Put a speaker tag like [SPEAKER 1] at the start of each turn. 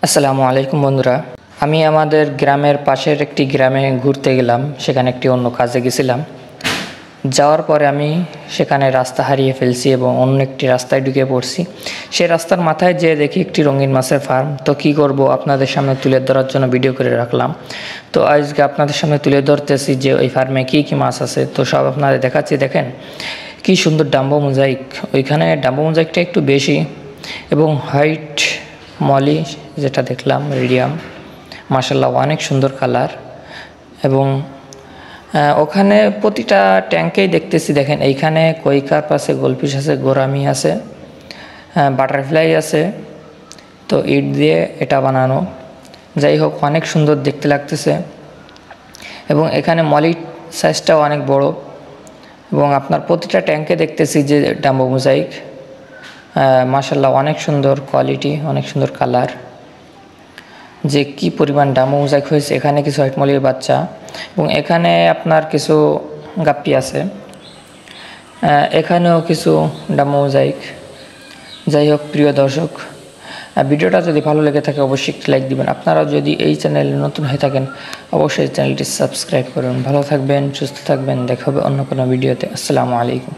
[SPEAKER 1] আসসালামু আলাইকুম বন্ধুরা, আমি আমাদের গ্রামের পাশের একটি গ্রামে ঘুরতে গেলাম। সেখানে একটি অন্য কাজে গেছিলাম। যাওয়ার পরে আমি সেখানে রাস্তা হারিয়ে ফেলছি এবং অন্য একটি রাস্তায় ঢুকে পড়ছি। সেই রাস্তার মাথায় যেয়ে দেখি একটি রঙিন মাছের ফার্ম। তো কি করব, আপনাদের সামনে তুলে ধরার জন্য ভিডিও করে রাখলাম। তো আজকে আপনাদের সামনে তুলে ধরতেছি যে ওই ফার্মে কি কি মাছ আছে। তো সব আপনাদের দেখাচ্ছি। দেখেন কি সুন্দর ডাম্বো মোজাইক। ওইখানে ডাম্বো মোজাইকটা একটু বেশি এবং হোয়াইট মলি যেটা দেখলাম রেডিয়াম, মাশাআল্লাহ অনেক সুন্দর কালার। এবং ওখানে প্রতিটা ট্যাঙ্কেই দেখতেছি, দেখেন এইখানে কই কার্প আছে, গোলফিশ আছে, গোরামি আছে, বাটারফ্লাই আছে। তো ইট দিয়ে এটা বানানো, যাই হোক অনেক সুন্দর দেখতে লাগতেছে। এবং এখানে মলির সাইজটাও অনেক বড়। এবং আপনার প্রতিটা ট্যাঙ্কে দেখতেছি যে ডাম্বো মোজাইক, মাশাআল্লাহ অনেক সুন্দর কোয়ালিটি, অনেক সুন্দর কালার। যে কি পরিমাণ ডাম্বো মোজাইক হয়েছে। এখানে কিছু হোয়াইট মলির বাচ্চা এবং এখানে আপনার কিছু গাপ্পি আছে, এখানেও কিছু ডাম্বো মোজাইক। যাই হোক প্রিয় দর্শক, ভিডিওটা যদি ভালো লেগে থাকে অবশ্যই একটি লাইক দিবেন। আপনারা যদি এই চ্যানেলে নতুন হয়ে থাকেন অবশ্যই চ্যানেলটি সাবস্ক্রাইব করুন। ভালো থাকবেন, সুস্থ থাকবেন, দেখা হবে অন্য কোনো ভিডিওতে। আসসালামু আলাইকুম।